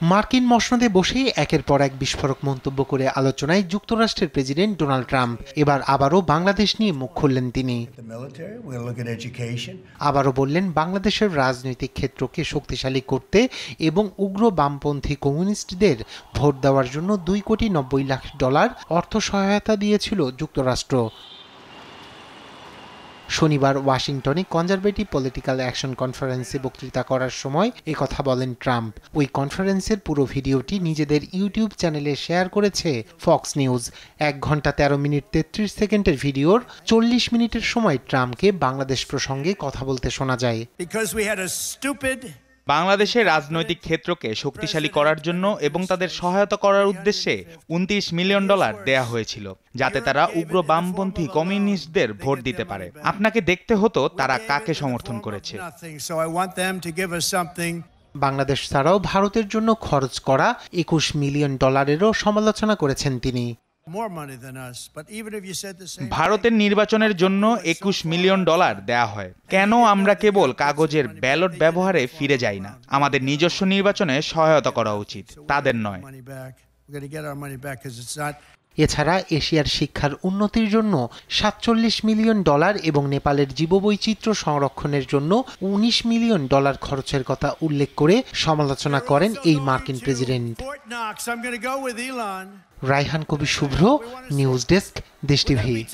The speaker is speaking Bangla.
মার্কিন মসনদে বসেই একের পর এক বিস্ফোরক মন্তব্য করে আলোচনায় যুক্তরাষ্ট্রের প্রেসিডেন্ট ডোনাল্ড ট্রাম্প। এবার আবারও বাংলাদেশ নিয়ে মুখ খুললেন তিনি। আবারও বললেন বাংলাদেশের রাজনৈতিক ক্ষেত্রকে শক্তিশালী করতে এবং উগ্র বামপন্থী কমিউনিস্টদের ভোট দেওয়ার জন্য $2.90 কোটি অর্থ সহায়তা দিয়েছিল যুক্তরাষ্ট্র। শনিবার ওয়াশিংটনে কনজারভেটিভ পলিটিক্যাল অ্যাকশন কনফারেন্সে বক্তৃতা করার সময় কথা বলেন ট্রাম্প। ওই কনফারেন্সের পুরো ভিডিওটি নিজেদের ইউটিউব চ্যানেলে শেয়ার করেছে ফক্স নিউজ। 1 ঘন্টা 13 মিনিট 33 সেকেন্ডের ভিডিওর 40 মিনিটের সময় ট্রাম্পকে বাংলাদেশ প্রসঙ্গে কথা বলতে শোনা যায়। বাংলাদেশের রাজনৈতিক ক্ষেত্রকে শক্তিশালী করার জন্য এবং তাদের সহায়তা করার উদ্দেশ্যে $29 মিলিয়ন দেয়া হয়েছিল, যাতে তারা উগ্র বামপন্থী কমিউনিস্টদের ভোট দিতে পারে। আপনাকে দেখতে হতো তারা কাকে সমর্থন করেছে। বাংলাদেশ ছাড়াও ভারতের জন্য খরচ করা $21 মিলিয়নেরও সমালোচনা করেছেন তিনি। ভারতের নির্বাচনের জন্য $21 মিলিয়ন দেয়া হয়। কেন আমরা কেবল কাগজের ব্যালট ব্যবহারে ফিরে যাই না? আমাদের নিজস্ব নির্বাচনে সহায়তা করা উচিত, তাদের নয়। এছাড়া এশিয়ার শিক্ষার উন্নতির জন্য $47 মিলিয়ন এবং নেপালের জীববৈচিত্র্য সংরক্ষণের জন্য $19 মিলিয়ন খরচের কথা উল্লেখ করে সমালোচনা করেন এই মার্কিন প্রেসিডেন্ট। রায়হান কবির শুভ্র, নিউজ ডেস্ক, দেশ টিভি।